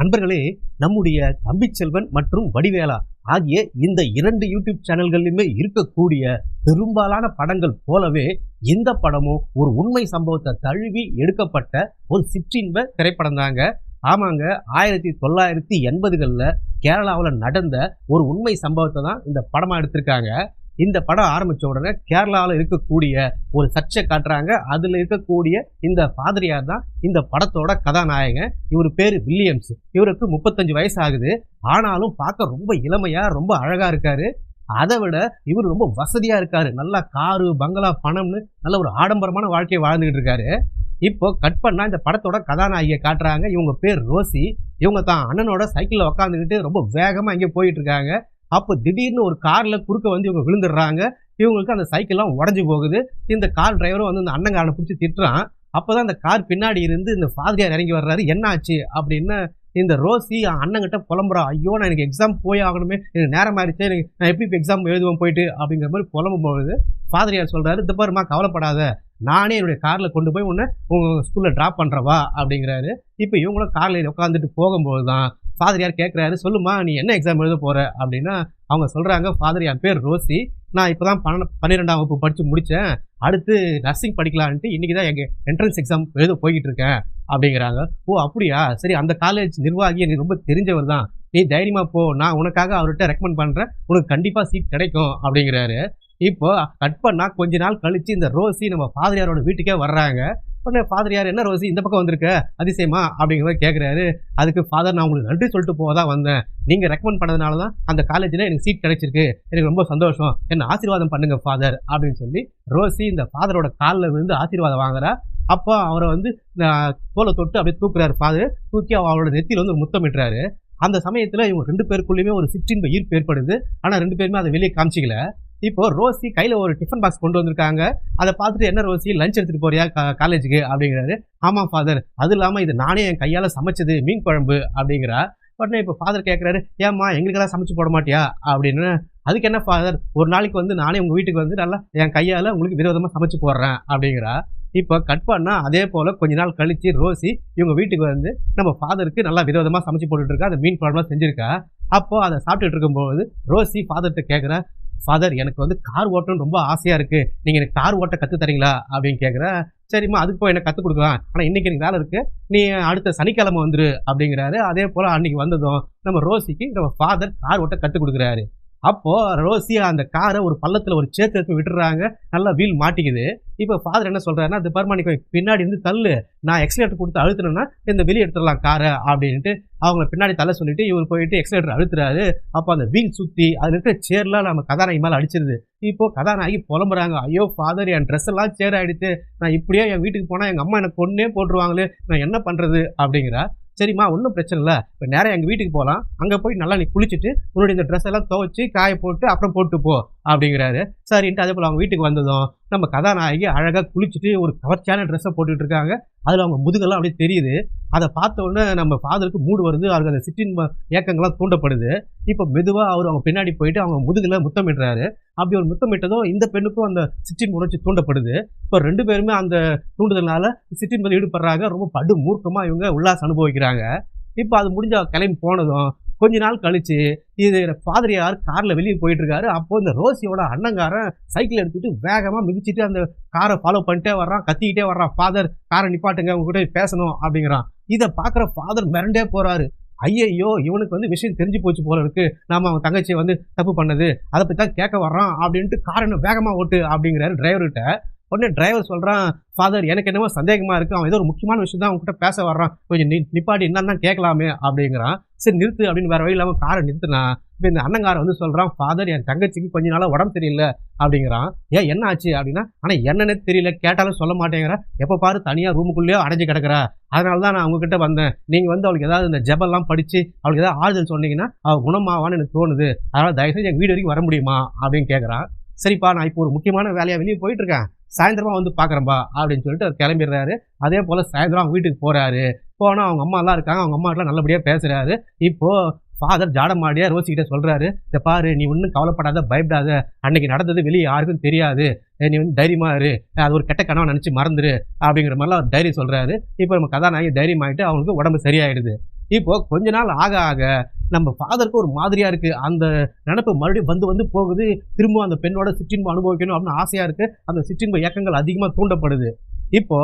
நண்பர்களே, நம்முடைய தம்பிச்செல்வன் மற்றும் வடிவேலா ஆகிய இந்த 2 யூடியூப் சேனல்களிலுமே இருக்கக்கூடிய பெரும்பாலான படங்கள் போலவே இந்த படமும் ஒரு உண்மை சம்பவத்தை தழுவி எடுக்கப்பட்ட ஒரு சிற்றின்ப திரைப்படம் தாங்க. ஆமாங்க, 1980களில் கேரளாவில் நடந்த ஒரு உண்மை சம்பவத்தை தான் இந்த படமாக எடுத்திருக்காங்க. இந்த படம் ஆரம்பித்த உடனே கேரளாவில் இருக்கக்கூடிய ஒரு சர்ச்சை காட்டுறாங்க. அதில் இருக்கக்கூடிய இந்த பாதிரியார் தான் இந்த படத்தோட கதாநாயகன். இவர் பேர் வில்லியம்ஸ். இவருக்கு 35 வயசு ஆகுது. ஆனாலும் பார்க்க ரொம்ப இளமையாக ரொம்ப அழகாக இருக்காரு. அதை விட இவர் ரொம்ப வசதியாக இருக்காரு. நல்லா காரு பங்களா பணம்னு நல்ல ஒரு ஆடம்பரமான வாழ்க்கையை வாழ்ந்துகிட்டு இருக்காரு. இப்போ கட் பண்ணா இந்த படத்தோட கதாநாயகியை காட்டுறாங்க. இவங்க பேர் ரோசி. இவங்க தான் அண்ணனோட சைக்கிளில் உட்காந்துக்கிட்டு ரொம்ப வேகமாக இங்கே போயிட்டு இருக்காங்க. அப்போ திடீர்னு ஒரு காரில் குறுக்க வந்து இவங்க விழுந்துடுறாங்க. இவங்களுக்கு அந்த சைக்கிள்லாம் உடஞ்சி போகுது. இந்த கார் டிரைவரும் வந்து இந்த அண்ணங்காரனை பிடிச்சி திட்டுறான். அப்போ தான் அந்த கார் பின்னாடி இருந்து இந்த ஃபாதரியார் இறங்கி வர்றாரு. என்ன ஆச்சு அப்படின்னு இந்த ரோசி அண்ணங்கிட்ட புலம்புறா. ஐயோ, நான் எனக்கு எக்ஸாம் போய் ஆகணுமே, எனக்கு நேரம் ஆயிடுச்சு, எனக்கு நான் எப்படி இப்போ எக்ஸாம் எழுதுவேன் போயிட்டு அப்படிங்கிற மாதிரி புலம்பும் பொழுது ஃபாதரியார் சொல்கிறாரு, இந்த பாருமா கவலைப்படாத, நானே என்னுடைய காரில் கொண்டு போய் உன்னை உங்கள் ஸ்கூலில் ட்ராப் பண்ணுறவா அப்படிங்கிறாரு. இப்போ இவங்களும் காரில் உட்காந்துட்டு போகும்போது தான் ஃபாதரியார் கேட்குறாரு, சொல்லுமா நீ என்ன எக்ஸாம் எழுத போகிற அப்படின்னா அவங்க சொல்கிறாங்க, ஃபாதர் என் பேர் ரோசி, நான் இப்போ தான் 12ஆம் வகுப்பு படித்து முடித்தேன், அடுத்து நர்சிங் படிக்கலான்ட்டு இன்றைக்கி தான் எங்கள் என்ட்ரன்ஸ் எக்ஸாம் எழுத போய்கிட்டு இருக்கேன் அப்படிங்கிறாங்க. ஓ அப்படியா, சரி, அந்த காலேஜ் நிர்வாகி எனக்கு ரொம்ப தெரிஞ்சவர் தான், நீ தைரியமாக போ, நான் உனக்காக அவர்கிட்ட ரெக்கமெண்ட் பண்ணுறேன், உனக்கு கண்டிப்பாக சீட் கிடைக்கும் அப்படிங்கிறாரு. இப்போ கட் பண்ணால் கொஞ்ச நாள் கழித்து இந்த ரோசி நம்ம ஃபாதரியாரோட வீட்டுக்கே வர்றாங்க. உடனே ஃபாதரியார், என்ன ரோசி இந்த பக்கம் வந்திருக்க, அதிசயமா அப்படிங்கிற மாதிரி கேட்குறாரு. அதுக்கு ஃபாதர், நான் உங்களுக்கு நன்றி சொல்லிட்டு போக தான் வந்தேன், நீங்கள் ரெக்கமெண்ட் பண்ணதுனால தான் அந்த காலேஜில் எனக்கு சீட் கிடைச்சிருக்கு, எனக்கு ரொம்ப சந்தோஷம், என்ன ஆசீர்வாதம் பண்ணுங்க ஃபாதர் அப்படின்னு சொல்லி ரோசி இந்த ஃபாதரோட காலில் விழுந்து ஆசீர்வாதம் வாங்குறா. அப்போ அவரை வந்து தோலை தொட்டு அப்படியே தூக்குறாரு ஃபாதர். தூக்கி அவரோட நெத்தியில் வந்து ஒரு முத்தமிட்டுறாரு. அந்த சமயத்தில் இவங்க 2 பேருக்குள்ளேயுமே ஒரு சிற்றின்ப ஈர்ப்பு ஏற்படுது. ஆனால் 2 பேருமே அதை வெளியே காமிச்சிக்கல. இப்போ ரோசி கையில் ஒரு டிஃபன் பாக்ஸ் கொண்டு வந்திருக்காங்க. அதை பார்த்துட்டு, என்ன ரோசி லஞ்ச் எடுத்துகிட்டு போறியா காலேஜுக்கு அப்படிங்கிறாரு. ஆமாம் ஃபாதர், அது இல்லாமல் இது நானே என் கையால் சமைச்சது மீன் குழம்பு அப்படிங்கிறா. உடனே இப்போ ஃபாதர் கேட்குறாரு, ஏம்மா எங்களுக்கெல்லாம் சமைச்சு போட மாட்டியா அப்படின்னு. அதுக்கு என்ன ஃபாதர், ஒரு நாளைக்கு வந்து நானே உங்கள் வீட்டுக்கு வந்து நல்லா என் கையால் உங்களுக்கு விரோதமாக சமைச்சு போடுறேன் அப்படிங்கிறா. இப்போ கட் பண்ணால் அதே போல் கொஞ்ச நாள் கழித்து ரோசி இவங்க வீட்டுக்கு வந்து நம்ம ஃபாதருக்கு நல்லா விரோதமாக சமைச்சு போட்டுட்ருக்கா. அந்த மீன் குழம்புலாம் செஞ்சுருக்கா. அப்போது அதை சாப்பிட்டுட்டு இருக்கும்போது ரோசி ஃபாதர்கிட்ட கேட்குறா, ஃபாதர் எனக்கு வந்து கார் ஓட்டணும்னு ரொம்ப ஆசையாக இருக்குது, நீங்கள் எனக்கு கார் ஓட்ட கற்று தரீங்களா அப்படின்னு கேட்குறேன். சரிம்மா, அதுக்கு போய் எனக்கு கற்றுக் கொடுக்கலாம், ஆனால் இன்றைக்கி எனக்கு வேலை இருக்குது, நீ அடுத்த சனிக்கிழமை வந்துரு அப்படிங்கிறாரு. அதே போல் அன்றைக்கி வந்ததும் நம்ம ரோசிக்கு நம்ம ஃபாதர் கார் ஓட்ட கற்றுக் கொடுக்குறாரு. அப்போது ரோசி அந்த காரை ஒரு பள்ளத்தில் ஒரு சேத்து எடுத்து விட்டுறாங்க. நல்லா வீல் மாட்டிக்குது. இப்போ ஃபாதர் என்ன சொல்கிறாருன்னா, அது பர்மா நீ பின்னாடி இருந்து தள்ளு, நான் எக்ஸலேட்டர் கொடுத்து அழுத்தினேன்னா இந்த வெளியே எடுத்துடலாம் காரை அப்படின்ட்டு அவங்கள பின்னாடி தள்ள சொல்லிவிட்டு இவர் போயிட்டு எக்ஸலேட்டர் அழுத்துறாரு. அப்போ அந்த வீல் சுற்றி அதில் இருக்கிற சேர்லாம் நம்ம கதாநாயகி மேலே அடிச்சிருது. இப்போது கதாநாயகி புலம்புறாங்க, ஐயோ ஃபாதர் என் ட்ரெஸ் எல்லாம் சேர் ஆகிடுச்சு, நான் இப்படியே என் வீட்டுக்கு போனால் எங்கள் அம்மா எனக்கு கொன்னே போட்டுருவாங்களே, நான் என்ன பண்ணுறது அப்படிங்கிறா. சரிம்மா, ஒன்றும் பிரச்சனை இல்லை, இப்போ நேராக எங்கள் வீட்டுக்கு போகலாம், அங்கே போய் நல்லா நீ குளிச்சுட்டு உன்னுடைய இந்த ட்ரெஸ் எல்லாம் துவைச்சி காய போட்டு அப்புறம் போட்டு போ அப்படிங்கிறாரு. சரின்ட்டு அதே போல் அவங்க வீட்டுக்கு வந்ததும் நம்ம கதாநாயகி அழகாக குளிச்சுட்டு ஒரு கவர்ச்சியான ட்ரெஸ்ஸை போட்டுக்கிட்டு இருக்காங்க. அதில் அவங்க முதுகெல்லாம் அப்படியே தெரியுது. அதை பார்த்த உடனே நம்ம ஃபாதருக்கு மூடு வருது. அவருக்கு அந்த சிற்றின்ப இயக்கங்கள்லாம் தூண்டப்படுது. இப்போ மெதுவாக அவர் அவங்க பின்னாடி போயிட்டு அவங்க முதுகில் முத்தமிடுறாரு. அப்படி ஒரு முத்தமிட்டதும் இந்த பெண்ணுக்கும் அந்த சிற்றின்ப உணர்ச்சி தூண்டப்படுது. இப்போ 2 பேருமே அந்த தூண்டுதல்னால சிற்றின்பத்தில் ஈடுபடுறாங்க. ரொம்ப படு மூர்க்கமாக இவங்க உல்லாசம் அனுபவிக்கிறாங்க. இப்போ அது முடிஞ்ச கிளம்பி போனதும் கொஞ்ச நாள் கழிச்சு இது ஃபாதரியார் காரில் வெளியே போயிட்டு இருக்காரு. அப்போது இந்த ரோசியோட அண்ணங்காரன் சைக்கிள் எடுத்துகிட்டு வேகமாக மிதிச்சுட்டு அந்த காரை ஃபாலோ பண்ணிட்டே வர்றான், கத்திக்கிட்டே வர்றான். ஃபாதர் காரை நிப்பாட்டுங்க, உங்ககிட்ட பேசணும் அப்படிங்கிறான். இதை பார்க்குற ஃபாதர் மிரண்டே போகிறாரு. ஐயையோ, இவனுக்கு வந்து விஷயம் தெரிஞ்சு போச்சு போல இருக்கு, நாம அவன் தங்கச்சியை வந்து தப்பு பண்ணது, அதை பற்றி தான் கேட்க வர்றான் அப்படின்ட்டு காரை இன்னும் வேகமாக ஓட்டு அப்படிங்கிறாரு டிரைவர்கிட்ட. உடனே டிரைவர் சொல்கிறான், ஃபாதர் எனக்கு என்னமோ சந்தேகமாக இருக்குது, அவன் ஏதோ ஒரு முக்கியமான விஷயம் தான் அவங்ககிட்ட பேச வர்றான், கொஞ்சம் நிப்பாட்டி என்னன்னு தான் கேட்கலாமே அப்படிங்கிறான். சரி நிறுத்து அப்படின்னு வேறு வழி இல்லாமல் காரை நிறுத்தினா. இப்போ இந்த அண்ணங்காரன் வந்து சொல்கிறான், ஃபாதர் என் தங்கச்சிக்கு கொஞ்ச நாளாக உடம்பு தெரியல அப்படிங்கிறான். ஏன் என்ன ஆச்சு அப்படின்னா, ஆனால் என்னன்னே தெரியல, கேட்டாலும் சொல்ல மாட்டேங்கிறா, எப்போ பாரு தனியாக ரூமுக்குள்ளேயே அடைஞ்சு கிடக்கிறா, அதனால தான் நான் அவங்ககிட்ட வந்தேன், நீங்கள் வந்து அவளுக்கு ஏதாவது இந்த ஜெபெல்லாம் படித்து அவளுக்கு ஏதாவது ஆறுதல் சொன்னீங்கன்னா அவள் குணமாவான்னு எனக்கு தோணுது, அதனால் தயவுசெய்து எங்கள் வீடு வரைக்கும் வர முடியுமா அப்படின்னு கேட்குறான். சரிப்பா, நான் இப்போ ஒரு முக்கியமான வேலையாக வெளியே போயிட்டுருக்கேன், சாயந்தரமாக வந்து பார்க்குறேன்பா அப்படின்னு சொல்லிட்டு அவர் கிளம்பிடுறாரு. அதே போல் சாயந்தரம் அவங்க வீட்டுக்கு போகிறாரு. போனால் அவங்க அம்மாலாம் இருக்காங்க, அவங்க அம்மாட்டெலாம் நல்லபடியாக பேசுகிறாரு. இப்போது ஃபாதர் ஜாடமாடியாக ரோசிக்கிட்ட சொல்கிறாரு, இதை பாரு, நீ ஒன்றும் கவலைப்படாத, பயப்படாத, அன்றைக்கி நடந்தது வெளியே யாருக்கும் தெரியாது, நீ வந்து தைரியமாக இரு, அது ஒரு கெட்ட கனவை நினச்சி மறந்துரு அப்படிங்கிற மாதிரிலாம் அவர் தைரியம் சொல்கிறாரு. இப்போ நம்ம கதாநாயகி தைரியமாகிட்டு அவங்களுக்கு உடம்பு சரியாயிடுது. இப்போ கொஞ்ச நாள் ஆக ஆக நம்ம ஃபாதருக்கு ஒரு மாதிரியா இருக்கு. அந்த நினைப்பு மறுபடியும் வந்து வந்து போகுது. திரும்ப அந்த பெண்ணோட சிற்றின்பம் அனுபவிக்கணும் அப்படின்னு ஆசையா இருக்கு. அந்த சிற்றின்ப இயக்கங்கள் அதிகமா தூண்டப்படுது. இப்போ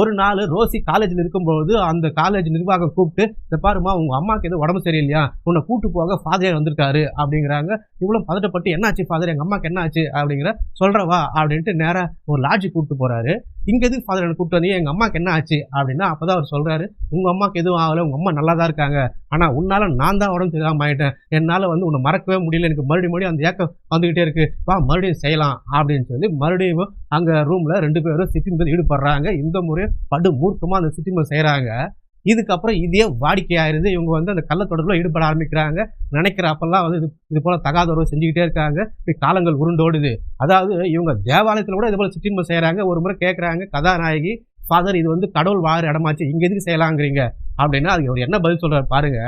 ஒரு நாள் ரோசி காலேஜ்ல இருக்கும்போது அந்த காலேஜ் நிர்வாகம் கூப்பிட்டு, "இத பாரும்மா உங்க அம்மாக்கு ஏதோ உடம்பு சரியில்லையா? உன்னை கூட்டு போக ஃபாதர் வந்திருக்காரு" அப்படிங்கிறாங்க. இவளும் பதட்டப்பட்டு, "என்னாச்சு ஃபாதர்? எங்க அம்மாக்கு என்ன ஆச்சு?" அப்படிங்கிற. "சொல்றேன் வா" அப்படின்ட்டு நேரா ஒரு லாட்ஜுக்கு கூப்பிட்டு போறாரு. "இங்க எதுக்கு ஃபாதர் என்ன கூப்பிட்டு வந்தீங்க? எங்க அம்மாக்கு என்ன ஆச்சு?" அப்படின்னா அப்பதான் அவர் சொல்றாரு, "உங்க அம்மாக்கு எதுவும் ஆகல. உங்க அம்மா நல்லா தான் இருக்காங்க. ஆனா உன்னால நான் தான் உடம்பு சரியில்லாம ஆயிட்டேன். என்னால வந்து உன்னை மறக்கவே முடியல. எனக்கு மறுபடியும் அந்த ஏக்கம் வந்துகிட்டே இருக்கு. வா மறுபடியும் செய்யலாம்" அப்படின்னு சொல்லி மறுபடியும் அங்க ரூம்ல 2 பேரும் சிற்றின்பத்தில் ஈடுபடுறாங்க. இந்த முறை படு மூர்க்கமா அந்த சிற்றின்பம் செய்றாங்க. இதுக்கப்புறம் இதே வாடிக்கையாயிருது. இவங்க வந்து அந்த கள்ள தொடர்புல ஈடுபட ஆரம்பிக்கிறாங்க. நினைக்கிற அப்பல்லாம் வந்து இது போல தகாத உறவு செஞ்சுக்கிட்டே இருக்காங்க. இப்படி காலங்கள் உருண்டோடுது. அதாவது இவங்க தேவாலயத்துல கூட இது போல சிற்றின்பம் செய்றாங்க. ஒரு முறை கேட்கறாங்க கதாநாயகி, "ஃபாதர் இது வந்து கடவுள் வாழுற இடமாச்சு. இங்க எதுக்கு செய்யலாங்கிறீங்க?" அப்படின்னா அதுக்கு அவர் என்ன பதில் சொல்றாரு பாருங்க.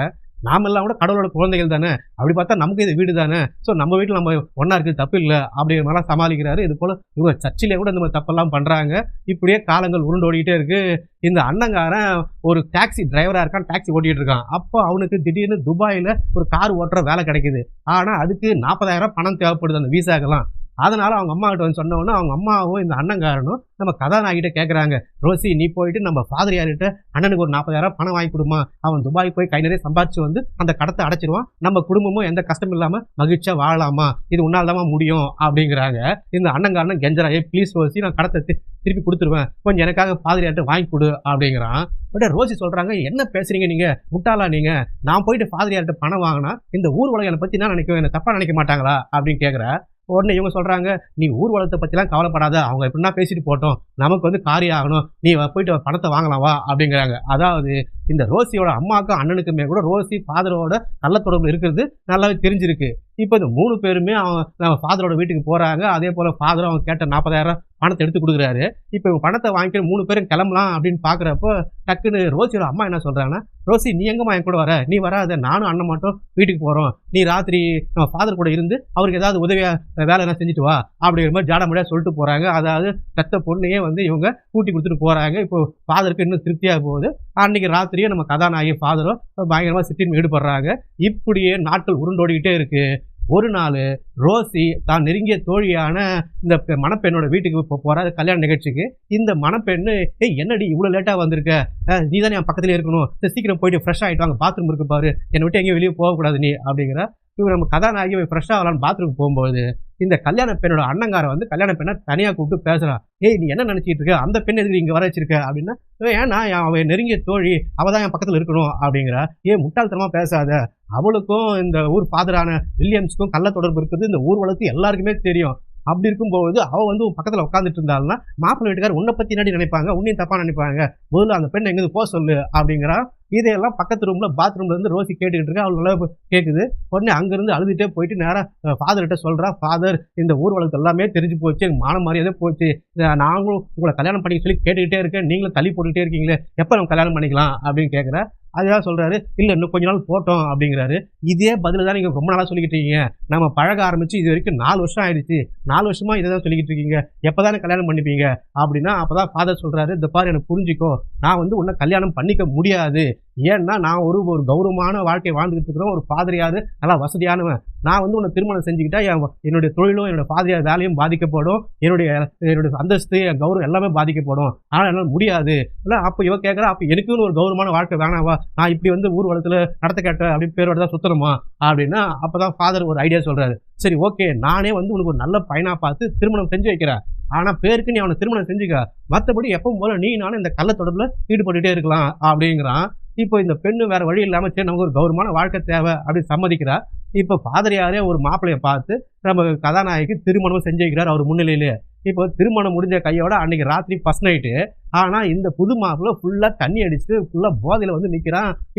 நாமெல்லாம் கூட கடவுளோட குழந்தைகள் தானே. அப்படி பார்த்தா நமக்கு இது வீடு தானே. ஸோ நம்ம வீட்ல நம்ம ஒண்ணா இருக்கிறது தப்பு இல்ல. அப்படிங்கிற மாரிலாம் சமாளிக்கிறாரு. இது போல இவங்க சர்ச்சிலே கூட இந்த மாரி தப்பெல்லாம் பண்றாங்க. இப்படியே காலங்கள் உருண்டோடிட்டே இருக்கு. இந்த அண்ணங்காரன் ஒரு டாக்ஸி டிரைவரா இருக்கான். டாக்ஸி ஓட்டிட்டு இருக்கான். அப்போ அவனுக்கு திடீர்னு துபாயில ஒரு கார் ஓட்டுற வேலை கிடைக்குது. ஆனா அதுக்கு 40,000 பணம் தேவைப்படுது அந்த விசாக்கெல்லாம். அதனால அவங்க அம்மா கிட்ட வந்து சொன்ன உடனே அவங்க அம்மாவும் இந்த அண்ணங்காரனும் நம்ம கதாநாயகிட்ட கேட்கறாங்க, "ரோசி நீ போயிட்டு நம்ம ஃபாதர் யார்கிட்ட அண்ணனுக்கு ஒரு 40,000 பணம் வாங்கி குடும்மா. அவன் துபாய் போய் கை நிறைய சம்பாரிச்சு வந்து அந்த கடத்த அடைச்சிருவான். நம்ம குடும்பமும் எந்த கஷ்டமும் இல்லாம மகிழ்ச்சியா வாழலாமா. இது உன்னால தாம்மா முடியும்" அப்படிங்கிறாங்க. இந்த அண்ணங்காரனும் கெஞ்சறான், "ஏய் ப்ளீஸ் ரோசி நான் கடத்த திருப்பி குடுத்துருவேன். கொஞ்சம் எனக்காக ஃபாதர் யார்கிட்ட வாங்கி குடு" அப்படிங்கிறான். உடனே ரோசி சொல்றாங்க, "என்ன பேசுறீங்க நீங்க? முட்டாளா நீங்க? நான் போயிட்டு ஃபாதர் யார்கிட்ட பணம் வாங்குனா இந்த ஊர் உலகம் என்னை பத்தி என்ன நினைக்கும்? என்ன தப்பா நினைக்க மாட்டாங்களா?" அப்படின்னு கேட்கிறா. உடனே இவங்க சொல்றாங்க, "நீ ஊர் உலகத்தை பத்திலாம் கவலைப்படாத. அவங்க எப்படின்னா பேசிட்டு போட்டோம். நமக்கு வந்து காரியம் ஆகணும். நீ போயிட்டு பணத்தை வாங்கலாம் வா" அப்படிங்கிறாங்க. அதாவது இந்த ரோசியோட அம்மாவுக்கும் அண்ணனுக்குமே கூட ரோசி ஃபாதரோட நல்ல தொடர்பு இருக்கிறது நல்லாவே தெரிஞ்சிருக்கு. இப்போ இந்த 3 பேருமே நம்ம ஃபாதரோட வீட்டுக்கு போறாங்க. அதே போல ஃபாதரும் அவங்க கேட்ட 40,000 பணத்தை எடுத்து குடுக்குறாரு. இப்போ இவங்க பணத்தை வாங்கிட்டு 3 பேரும் கிளம்பலாம் அப்படின்னு பார்க்குறப்போ, டக்குன்னு ரோசியோட அம்மா என்ன சொல்றாங்கன்னா, "ரோசி நீ எங்கம்மா என் கூட வர? நீ வராத. நானும் அண்ணன் மட்டும் வீட்டுக்கு போறோம். நீ ராத்திரி நம்ம ஃபாதர் கூட இருந்து அவருக்கு ஏதாவது உதவியா வேலை எல்லாம் செஞ்சுட்டு வா" அப்படிங்கிற மாதிரி ஜாடமடியா சொல்லிட்டு போறாங்க. அதாவது பெத்த பொண்ணையே வந்து இவங்க கூட்டி குடுத்துட்டு போறாங்க. இப்போ ஃபாதருக்கு இன்னும் திருப்தியா போகுது. அன்னைக்கு ராத்திரியே நம்ம கதாநாயகி ஃபாதரும் பயங்கரமா சிற்றின்பம் ஈடுபடுறாங்க. இப்படியே நாட்கள் உருண்டோடிக்கிட்டே இருக்கு. ஒரு நாளு ரோசி தான் நெருங்கிய தோழியான இந்த மணப்பெண்ணோட வீட்டுக்கு போறா கல்யாண நிகழ்ச்சிக்கு. இந்த மணப்பெண்ணு, "ஏய் என்னடி இவ்வளோ லேட்டா வந்திருக்க? நீ தானே என் பக்கத்திலே இருக்கணும். சரி சீக்கிரம் போயிட்டு ஃப்ரெஷ் ஆயிட்டு வாங்க. பாத்ரூம் இருக்கு பாரு. என்னை விட்டு எங்கேயும் வெளியே போகக்கூடாது நீ" அப்படிங்கிறா. இவங்க நம்ம கதாநாயகி ஃப்ரெஷ் ஆகலான்னு பாத்ரூம் போகும்போது இந்த கல்யாண பெண்ணோட அண்ணங்காரன் வந்து கல்யாண பெண்ணை தனியா கூப்பிட்டு பேசுறான். "ஏய் நீ என்ன நினைச்சிட்டு இருக்க? அந்த பெண் எதுக்கு இங்க வர வச்சிருக்க?" அப்படின்னா, "ஏன்னா அவன் நெருங்கிய தோழி. அவ தான் என் பக்கத்துல இருக்கணும்" அப்படிங்கிறா. "ஏன் முட்டாள்தனமா பேசாத. அவளுக்கும் இந்த ஊர் ஃபாதரான வில்லியம்ஸ்க்கும் கள்ள தொடர்பு இருக்குது. இந்த ஊர் வழக்கு எல்லாருக்குமே தெரியும். அப்படி இருக்கும்போது அவ வந்து உன் பக்கத்துல உட்காந்துட்டு இருந்தாள்னா மாப்பிள்ளை வீட்டுக்காரர் உன்னை பத்தி என்னடி நினைப்பாங்க? உன்னையும் தப்பா நினைப்பாங்க. முதல்ல அந்த பெண் எங்கேருந்து போக சொல்லு" அப்படிங்கிறா. இதையெல்லாம் பக்கத்து ரூம்ல பாத்ரூம்ல இருந்து ரோசி கேட்டுக்கிட்டு இருக்கா. அவளுக்கு நல்லா கேட்குது. உடனே அங்கிருந்து அழுதுட்டே போயிட்டு நேரா ஃபாதர்கிட்ட சொல்றா, "ஃபாதர் இந்த ஊர் வழக்கு எல்லாமே தெரிஞ்சு போச்சு. எனக்கு மான மரியாதை போச்சு. நாங்களும் உங்களை கல்யாணம் பண்ணிக்க சொல்லி கேட்டுக்கிட்டே இருக்கேன். நீங்களும் தள்ளி போட்டுக்கிட்டே இருக்கீங்களே. எப்போ நம்ம கல்யாணம் பண்ணிக்கலாம்?" அப்படின்னு கேட்குறா. அதுதான் சொல்றாரு, "இல்ல இன்னும் கொஞ்ச நாள் போட்டோம்" அப்படிங்கிறாரு. இதே பதில தான் நீங்க ரொம்ப நாளா சொல்லிக்கிட்டு இருக்கீங்க. நம்ம பழக ஆரம்பிச்சு இது வரைக்கும் 4 வருஷம் ஆயிடுச்சு. 4 வருஷமா இதை தான் சொல்லிக்கிட்டு இருக்கீங்க. எப்பதானே கல்யாணம் பண்ணிப்பீங்க அப்படின்னா, அப்பதான் ஃபாதர் சொல்றாரு, "இந்த பாரு எனக்கு புரிஞ்சுக்கோ. நான் வந்து உன்னை கல்யாணம் பண்ணிக்க முடியாது. ஏன்னா நான் ஒரு கௌரவமான வாழ்க்கையை வாழ்ந்துகிட்டு இருக்கிறோம். ஒரு ஃபாதரியாரு நல்லா வசதியானவன். நான் வந்து உன்னை திருமணம் செஞ்சுக்கிட்டா என்னுடைய தொழிலும் என்னோட ஃபாதரியார் வேலையும் பாதிக்கப்படும். என்னுடைய அந்தஸ்து என் கௌரவம் எல்லாமே பாதிக்கப்படும். ஆனால் என்னால் முடியாது." இல்லை அப்போ இவ கேட்குறா, "அப்போ எனக்குன்னு ஒரு கௌரவமான வாழ்க்கை வேணாவா? நான் இப்படி வந்து ஊர் வளத்துல நடத்த கேட்ட அப்படின்னு பேரோட தான் சுத்தணுமா?" அப்படின்னா அப்பதான் ஃபாதர் ஒரு ஐடியா சொல்றாரு. "சரி ஓகே, நானே வந்து உனக்கு ஒரு நல்ல பையனா பார்த்து திருமணம் செஞ்சு வைக்கிறேன். ஆனா பேருக்கு நீ அவனை திருமணம் செஞ்சுக்க. மற்றபடி எப்பவும் போல நீ நானும் இந்த கள்ள தொடர்புல ஈடுபட்டுட்டே இருக்கலாம்" அப்படிங்கிறான். இப்போ இந்த பெண்ணு வேற வழி இல்லாம, சரி நமக்கு ஒரு கௌரவமான வாழ்க்கை தேவை அப்படின்னு சம்மதிக்கிறா. இப்போ பாதிரியாரே ஒரு மாப்பிள்ளைய பார்த்து நம்ம கதாநாயகிக்கு திருமணம் செஞ்சு வைக்கிறார் அவர் முன்னிலையிலே. இப்போ திருமணம் முடிஞ்ச கையோட அன்னைக்கு ராத்திரி ஃபர்ஸ்ட் நைட்டு. ஆனா இந்த புது மாப்பிள்ளை ஃபுல்லா தண்ணி அடிச்சுட்டு ஃபுல்லா போதையில வந்து நிக்கிறான்.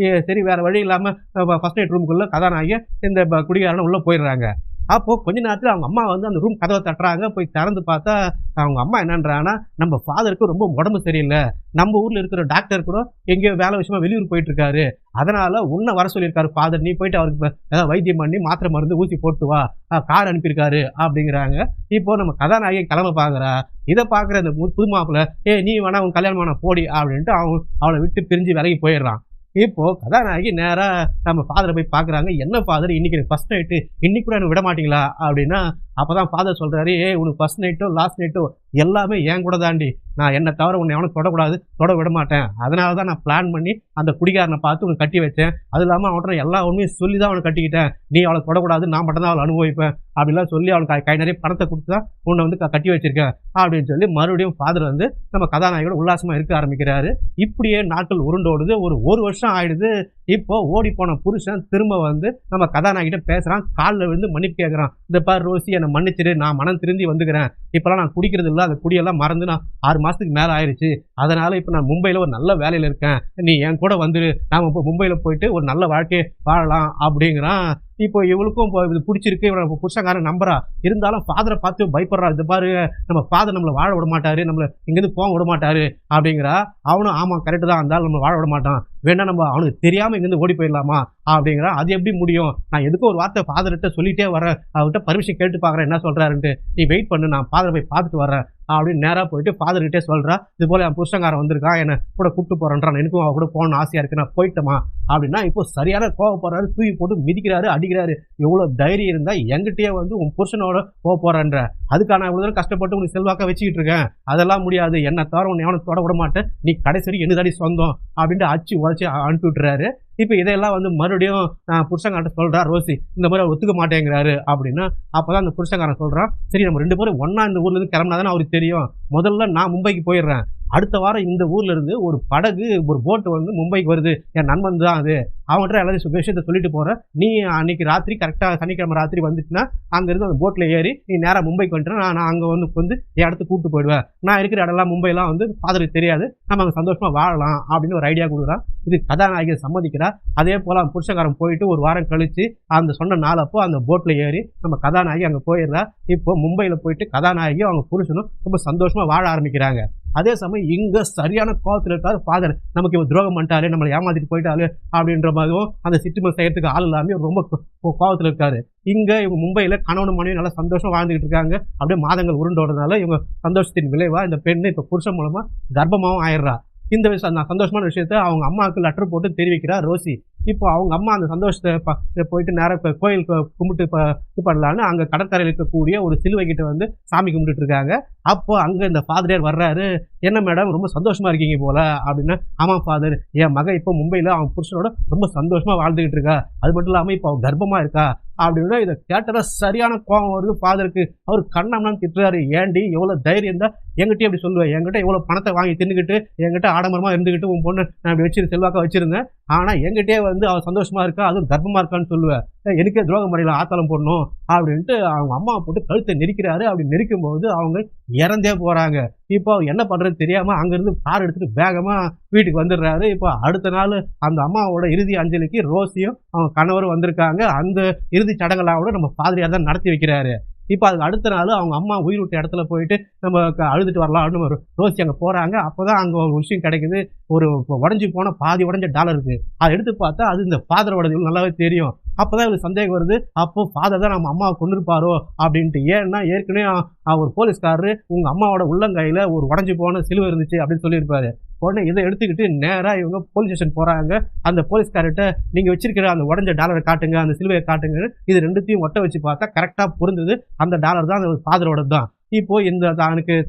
சரி வேற வழி இல்லாம ஃபர்ஸ்ட் நைட் ரூமுக்குள்ள கதாநாயகி இந்த குடிகாரனை உள்ள போயிடுறாங்க. அப்போ கொஞ்ச நேரத்துல அவங்க அம்மா வந்து அந்த ரூம் கதவை தட்டுறாங்க. போய் திறந்து பார்த்தா அவங்க அம்மா என்னன்றாங்கன்னா, "நம்ம ஃபாதருக்கு ரொம்ப உடம்பு சரியில்லை. நம்ம ஊர்ல இருக்கிற டாக்டர் கூட எங்கேயோ வேலை விஷயமா வெளியூர் போயிட்டு இருக்காரு. அதனால உன்னை வர சொல்லியிருக்காரு ஃபாதர். நீ போயிட்டு அவருக்கு ஏதாவது வைத்தியம் பண்ணி மாத்திரை மருந்து ஊசி போட்டு வா. கார் அனுப்பியிருக்காரு" அப்படிங்கிறாங்க. இப்போ நம்ம கதாநாயகி கிளம்ப பார்க்குறா. இதை பார்க்குற இந்த புது மாப்பிள்ளை, "ஏய் நீ வேணா உன் கல்யாணம் வேணா போடி" அப்படின்ட்டு அவளை விட்டு பிரிஞ்சு விலகி போயிடுறான். இப்போ கதாநாயகி நேரா நம்ம ஃபாதரை போய் பார்க்குறாங்க. "என்ன ஃபாதர் இன்னைக்கு எனக்கு ஃபர்ஸ்ட் நைட்டு, இன்னைக்கு கூட என்ன விட மாட்டீங்களா?" அப்படின்னா, அப்பதான் ஃபாதர் சொல்றாரு, "ஏய் உனக்கு ஃபர்ஸ்ட் நைட்டோ, லாஸ்ட் நைட்டோ எல்லாமே என் கூட தாண்டி. நான் என்ன தவிர உன்னை எவனும் தொடக்கூடாது, தொட விட மாட்டேன். அதனால தான் நான் பிளான் பண்ணி அந்த குடிகாரனை பார்த்து உனக்கு கட்டி வச்சேன். அதுவும் இல்லாம அவன்கிட்ட எல்லா உண்மையும் சொல்லி தான் அவனை கட்டிக்கிட்டேன். நீ அவளை தொடக்கூடாது, நான் மட்டும் தான் அவளை அனுபவிப்பேன்." அப்படிலாம் சொல்லி அவனுக்கு கை நிறைய பணத்தை கொடுத்து தான் உன்னை வந்து கட்டி வச்சிருக்கேன் அப்படின்னு சொல்லி மறுபடியும் ஃபாதர் வந்து நம்ம கதாநாயகோட உல்லாசமா இருக்க ஆரம்பிக்கிறாரு. இப்படியே நாட்கள் உருண்டோடுது. ஒரு வருஷம் ஆயிடுது. இப்போ ஓடி போன புருஷன் திரும்ப வந்து நம்ம கதாநாயகிட்ட பேசுறான். காலில் விழுந்து மன்னிப்பு கேட்கறான். "இந்த பாரு ரோசி, என்னை மன்னிச்சிரு, நான் மனம் திருந்தி வந்துக்கிறேன். இப்பெல்லாம் நான் குடிக்கிறது இல்லை, அந்த குடியெல்லாம் மறந்து நான் 6 மாசத்துக்கு மேல ஆயிடுச்சு. அதனால இப்போ நான் மும்பையில் ஒரு நல்ல வேலையில் இருக்கேன். நீ என் கூட வந்துரு, நாம இப்போ மும்பையில் போயிட்டு ஒரு நல்ல வாழ்க்கையை வாழலாம்" அப்படிங்கிறான். இப்போ இவளுக்கும் இது பிடிச்சிருக்கு. இவனை புருஷங்காரன் நம்புறா. இருந்தாலும் ஃபாதரை பார்த்து பயப்படுறா. "இந்த பாரு, நம்ம ஃபாதர் நம்மளை வாழ விட மாட்டாரு, நம்மளை இங்கேருந்து போக விட மாட்டாரு" அப்படிங்கிறா. அவனும் ஆமா கரெக்டு தான், இருந்தாலும் நம்ம வாழ விட மாட்டான். வேணா நம்ம அவனுக்கு தெரியாம இங்கேருந்து ஓடி போயிடலாமா அப்படிங்கிறா. "அது எப்படி முடியும்? நான் எதுக்கும் ஒரு வார்த்தை ஃபாதர்கிட்ட சொல்லிட்டே வரேன். அவர்கிட்ட பர்மிஷன் கேட்டு பார்க்குறேன் என்ன சொல்றாருன்ட்டு. நீ வெயிட் பண்ணு, நான் ஃபாதரை போய் பார்த்துட்டு வரேன்" அப்படின்னு நேராக போயிட்டு ஃபாதர்கிட்டே சொல்கிறா. "இது போல் என் புருஷங்காரன் வந்திருக்கான், என்னை கூட கூப்பிட்டு போகிறேன்றான், எனக்கும் அவ கூட போகணும்னு ஆசையாக இருக்கு, நான் போயிட்டோமா" அப்படின்னா இப்போ சரியான கோவப்படுறாரு. தூக்கி போட்டு மிதிக்கிறாரு, அடிக்கிறாரு. "எவ்வளோ தைரியம் இருந்தால் என்கிட்டயே வந்து உன் புருஷனோட போகிறேன்ற, அதுக்கான இவ்வளோ தூரம் கஷ்டப்பட்டு உனக்கு செல்வாக்க வச்சுக்கிட்டு இருக்கேன். அதெல்லாம் முடியாது, என்னை தவிர உன்னை எவனை தொட விட மாட்டேன், நீ கடைசி வரைக்கும் என்னதாடி சொந்தம்" அப்படின்ட்டு அச்சு உழைச்சி அனுப்பி விட்டுறாரு. இப்போ இதெல்லாம் வந்து மறுபடியும் புருஷங்கார்ட்ட சொல்கிறா ரோசி. இந்த மாதிரி அவர் ஒத்துக்க மாட்டேங்கிறாரு அப்படின்னா, அப்போ தான் அந்த புருஷங்காரன் சொல்கிறான், "சரி நம்ம 2 பேரும் ஒன்றா இந்த ஊர்லேருந்து கிளம்புனா தானே அவருக்கு தெரியும். முதல்ல நான் மும்பைக்கு போயிடுறேன். அடுத்த வாரம் இந்த ஊர்ல இருந்து ஒரு படகு, ஒரு போட் வந்து மும்பைக்கு வருது. என் நண்பன் தான் அது. அவன்கிட்ட எல்லாத்தையும் விஷயத்த சொல்லிட்டு போறேன். நீ அன்னைக்கு ராத்திரி கரெக்டா சனிக்கிழமை ராத்திரி வந்துட்டுனா அங்கிருந்து அந்த போட்ல ஏறி நீ நேரா மும்பைக்கு வந்துட்டா நான் அங்க வந்து என் இடத்துக்கு கூப்பிட்டு போயிடுவேன். நான் இருக்கிற இடம்லாம் மும்பைலாம் வந்து ஃபாதருக்கு தெரியாது. நம்ம அங்கே சந்தோஷமா வாழலாம் அப்படின்னு ஒரு ஐடியா கொடுக்குறான். இது கதாநாயகி சம்மதிக்கிறா. அதே போல புருஷகாரன் போயிட்டு ஒரு வாரம் கழிச்சு அந்த சொன்ன நாளப்போ அந்த போட்ல ஏறி நம்ம கதாநாயகி அங்கே போயிடுறா. இப்போ மும்பையில் போயிட்டு கதாநாயகியும் அவங்க புருஷனும் ரொம்ப சந்தோஷமா வாழ ஆரம்பிக்கிறாங்க. அதே சமயம் இங்க சரியான கோபத்தில் இருக்காரு ஃபாதர். நமக்கு இவன் துரோகம் பண்ணிட்டாரு, நம்மளை ஏமாத்திட்டு போயிட்டாரு அப்படின்ற மாதிரியும் அந்த சிட்டுமன் செய்யறதுக்கு ஆள் இல்லாம ரொம்ப கோபத்தில் இருக்காரு. இங்க இவங்க மும்பையில கணவன் மனைவி நல்லா சந்தோஷமா வாழ்ந்துகிட்டு இருக்காங்க. அப்படியே மாதங்கள் உருண்டோடுறதுனால இவங்க சந்தோஷத்தின் விளைவா இந்த பெண்ணு இப்ப புருஷன் மூலமா கர்ப்பமாவும் ஆயிடுறா. இந்த விஷயம் சந்தோஷமான விஷயத்த அவங்க அம்மாவுக்கு லெட்டர் போட்டு தெரிவிக்கிறா ரோசி. இப்போ அவங்க அம்மா அந்த சந்தோஷத்தை போயிட்டு நேராக கோயில் கும்பிட்டு இது பண்ணலான்னு அங்கே கடற்கரையில் இருக்கக்கூடிய ஒரு சிலுவை கிட்ட வந்து சாமி கும்பிட்டுட்டு இருக்காங்க. அப்போ அங்கே இந்த ஃபாதர் வர்றாரு. "என்ன மேடம் ரொம்ப சந்தோஷமா இருக்கீங்க போல" அப்படின்னா, "ஆமாம் ஃபாதர், என் மகன் இப்போ மும்பையில் அவன் புருஷனோட ரொம்ப சந்தோஷமா வாழ்ந்துகிட்டு இருக்கா. அது மட்டும் இல்லாமல் இப்போ அவன் கர்ப்பமா இருக்கா" அப்படின்னா இதை கேட்டதா சரியான கோபம் வருது ஃபாதருக்கு. அவர் கண்ணம்லாம் திட்டுறாரு. "ஏண்டி எவ்வளோ தைரியம் தான் என்கிட்டயே அப்படி சொல்லுவேன்? என்கிட்ட எவ்வளோ பணத்தை வாங்கி தின்னுக்கிட்டு என்கிட்ட ஆடம்பரமா இருந்துக்கிட்டு உன் பொண்ணு நான் இப்படி வச்சு செல்வாக்கா வச்சிருந்தேன். ஆனால் என்கிட்டயே வந்து அவள் சந்தோஷமா இருக்கா, அதுவும் கர்ப்பமா இருக்கான்னு சொல்லுவேன். எனக்கே துரோகம் பண்ணிடலாம், ஆத்தாளம் போடணும்" அப்படின்ட்டு அவங்க அம்மாவை போட்டு கழுத்தை நெரிக்கிறாரு. அப்படி நெரிக்கும் போது அவங்க இறந்தே போறாங்க. இப்போ அவர் என்ன பண்றதுன்னு தெரியாம அங்கிருந்து கார் எடுத்துட்டு வேகமா வீட்டுக்கு வந்துடுறாரு. இப்போ அடுத்த நாள் அந்த அம்மாவோட இறுதி அஞ்சலிக்கு ரோசியும் அவங்க கணவரும் வந்திருக்காங்க. அந்த இறுதி சடங்களாவோட நம்ம பாதிரியார் தான் நடத்தி வைக்கிறாரு. இப்போ அதுக்கு அடுத்த நாள் அவங்க அம்மா உயிர் விட்ட இடத்துல போயிட்டு நம்ம அழுதுட்டு வரலாம் அப்படின்னு ரோசி அங்கே போகிறாங்க. அப்போ தான் அங்கே ஒரு விஷயம் கிடைக்குது. ஒரு உடஞ்சி போன பாதி உடஞ்ச டாலர் இருக்குது. அதை எடுத்து பார்த்தா அது இந்த ஃபாதரோட நல்லாவே தெரியும். அப்போ தான் இவங்களுக்கு சந்தேகம் வருது. அப்போ ஃபாதர் தான் நம்ம அம்மாவை கொண்டிருப்பாரோ அப்படின்ட்டு. ஏன்னா ஏற்கனவே ஒரு போலீஸ்காரரு உங்கள் அம்மாவோட உள்ளங்கையில் ஒரு உடஞ்சி போன சிலுவை இருந்துச்சு அப்படின்னு சொல்லியிருப்பாரு. உடனே இதை எடுத்துக்கிட்டு நேராக இவங்க போலீஸ் ஸ்டேஷன் போகிறாங்க. அந்த போலீஸ்கார்ட்ட நீங்கள் வச்சிருக்கிற அந்த உடஞ்ச டாலரை காட்டுங்க, அந்த சிலுவையை காட்டுங்க. இது ரெண்டுத்தையும் ஒட்ட வச்சு பார்த்தா கரெக்டாக பொருந்தது. அந்த டாலர் தான் அந்த ஃபாதரோட தான். இப்போ இந்த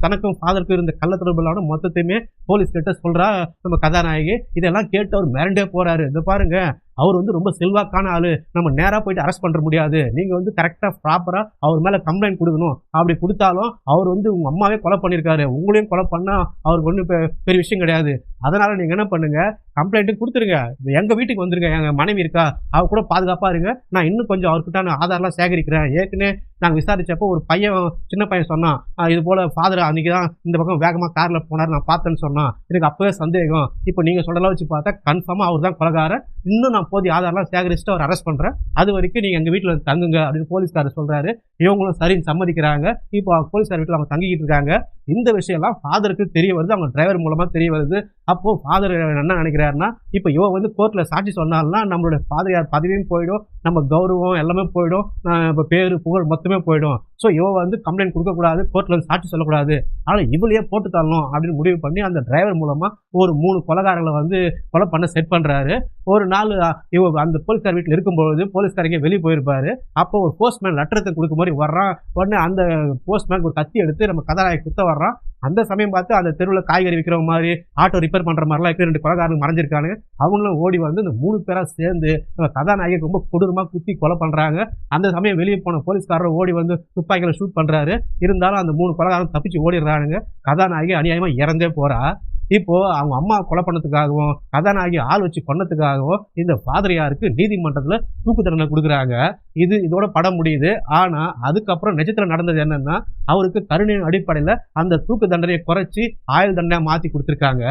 தனக்கும் ஃபாதருக்கும் இருந்த கள்ள தொடர்புலான மொத்தத்தையுமே போலீஸ் கிட்ட சொல்றா நம்ம கதாநாயகி. இதெல்லாம் கேட்டு அவர் மிரண்டே போறாரு. இந்த பாருங்க, அவர் வந்து ரொம்ப செல்வாக்கான ஆளு, நம்ம நேராக போயிட்டு அரெஸ்ட் பண்ண முடியாது. நீங்க வந்து கரெக்டாக ப்ராப்பரா அவர் மேல கம்ப்ளைண்ட் கொடுக்கணும். அப்படி கொடுத்தாலும் அவர் வந்து உங்க அம்மாவே கொலை பண்ணியிருக்காரு, உங்களையும் கொலை பண்ணா அவருக்கு ஒன்றும் பெரிய விஷயம் கிடையாது. அதனால நீங்க என்ன பண்ணுங்க, கம்ப்ளைண்ட்டு கொடுத்துருங்க. எங்க வீட்டுக்கு வந்துருங்க, எங்க மனைவி இருக்கா, அவ கூட பாதுகாப்பா இருங்க. நான் இன்னும் கொஞ்சம் அவர்கிட்ட ஆதாரம்லாம் சேகரிக்கிறேன். ஏற்கனவே நாங்கள் விசாரிச்சப்போ ஒரு பையன், சின்ன பையன் சொன்னான், இது போல ஃபாதர் அன்னைக்கு தான் இந்த பக்கம் வேகமாக கார்ல போனார், நான் பார்த்தேன்னு சொன்னான். எனக்கு அப்பவே சந்தேகம். இப்போ நீங்க சொல்லலாம் வச்சு பார்த்தா கன்ஃபார்மா அவர் தான் கொலைகாரர். இன்னும் நான் போதிய ஆதாரம்லாம் சேகரிச்சுட்டு அவர் அரெஸ்ட் பண்றேன். அது வரைக்கும் நீங்க எங்க வீட்டில் தங்குங்க அப்படின்னு போலீஸ்காரர் சொல்றாரு. இவங்களும் சரின்னு சம்மதிக்கிறாங்க. இப்போ போலீஸார் வீட்டில் அவங்க தங்கிக்கிட்டு இருக்காங்க. இந்த விஷயம்லாம் ஃபாதருக்கு தெரிய வருது. அவங்க டிரைவர் மூலமா தெரிய வருது. அப்போ ஃபாதர் என்ன நினைக்கிறாருன்னா, இப்போ இவன் வந்து கோர்ட்ல சாட்சி சொன்னால்னா நம்மளுடைய ஃபாதர் பதவியும் போயிடும், நம்ம கௌரவம் எல்லாமே போயிடும், இப்போ பேரு புகழ் மொத்தமே போயிடும். ஸோ இவன் வந்து கம்ப்ளைண்ட் கொடுக்கக்கூடாது, கோர்ட்ல வந்து சாட்சி சொல்லக்கூடாது, ஆனால் இவளையே போட்டு தரணும் அப்படின்னு முடிவு பண்ணி அந்த டிரைவர் மூலமா ஒரு 3 கொலைகாரங்களை வந்து கொலை பண்ண செட் பண்றாரு. ஒரு நாள் இவ அந்த போலீஸ்கார் வீட்டில் இருக்கும்பொழுது போலீஸ்காரங்க வெளியே போயிருப்பாரு. அப்போ ஒரு போஸ்ட்மேன் லெட்டரத்தை கொடுக்க மாதிரி வர்றான். உடனே அந்த போஸ்ட்மேன் ஒரு கத்தி எடுத்து நம்ம கதாநாயகி குத்த வர்றான். அந்த சமயம் பார்த்து அந்த தெருவில் காய்கறி விற்கிறவங்க மாதிரி ஆட்டோ ரிப்பேர் பண்ற மாதிரிலாம் 2 கொலைகாரங்க மறைஞ்சிருக்காங்க. அவங்களும் ஓடி வந்து இந்த 3 பேரா சேர்ந்து கதாநாயகி ரொம்ப கொடூரமா குத்தி கொலை பண்றாங்க. அந்த சமயம் வெளியே போன போலீஸ்காரர் ஓடி வந்து துப்பாக்கிகளை ஷூட் பண்றாரு. இருந்தாலும் அந்த 3 கொலைகாரங்க தப்பிச்சு ஓடிடுறானுங்க. கதாநாயகி அநியாயமா இறந்தே போறா. இப்போ அவங்க அம்மா கொலை பண்ணதுக்காகவும் கதாநாயகி ஆள் வச்சு கொன்னதுக்காகவும் இந்த பாதிரியாருக்கு நீதிமன்றத்துல தூக்கு தண்டனை கொடுக்குறாங்க. இதோட படம் முடியுது. ஆனா அதுக்கப்புறம் நிஜத்துல நடந்தது என்னன்னா, அவருக்கு கருணையின் அடிப்படையில அந்த தூக்கு தண்டனையை குறைச்சி ஆயுள் தண்டனையா மாத்தி கொடுத்திருக்காங்க.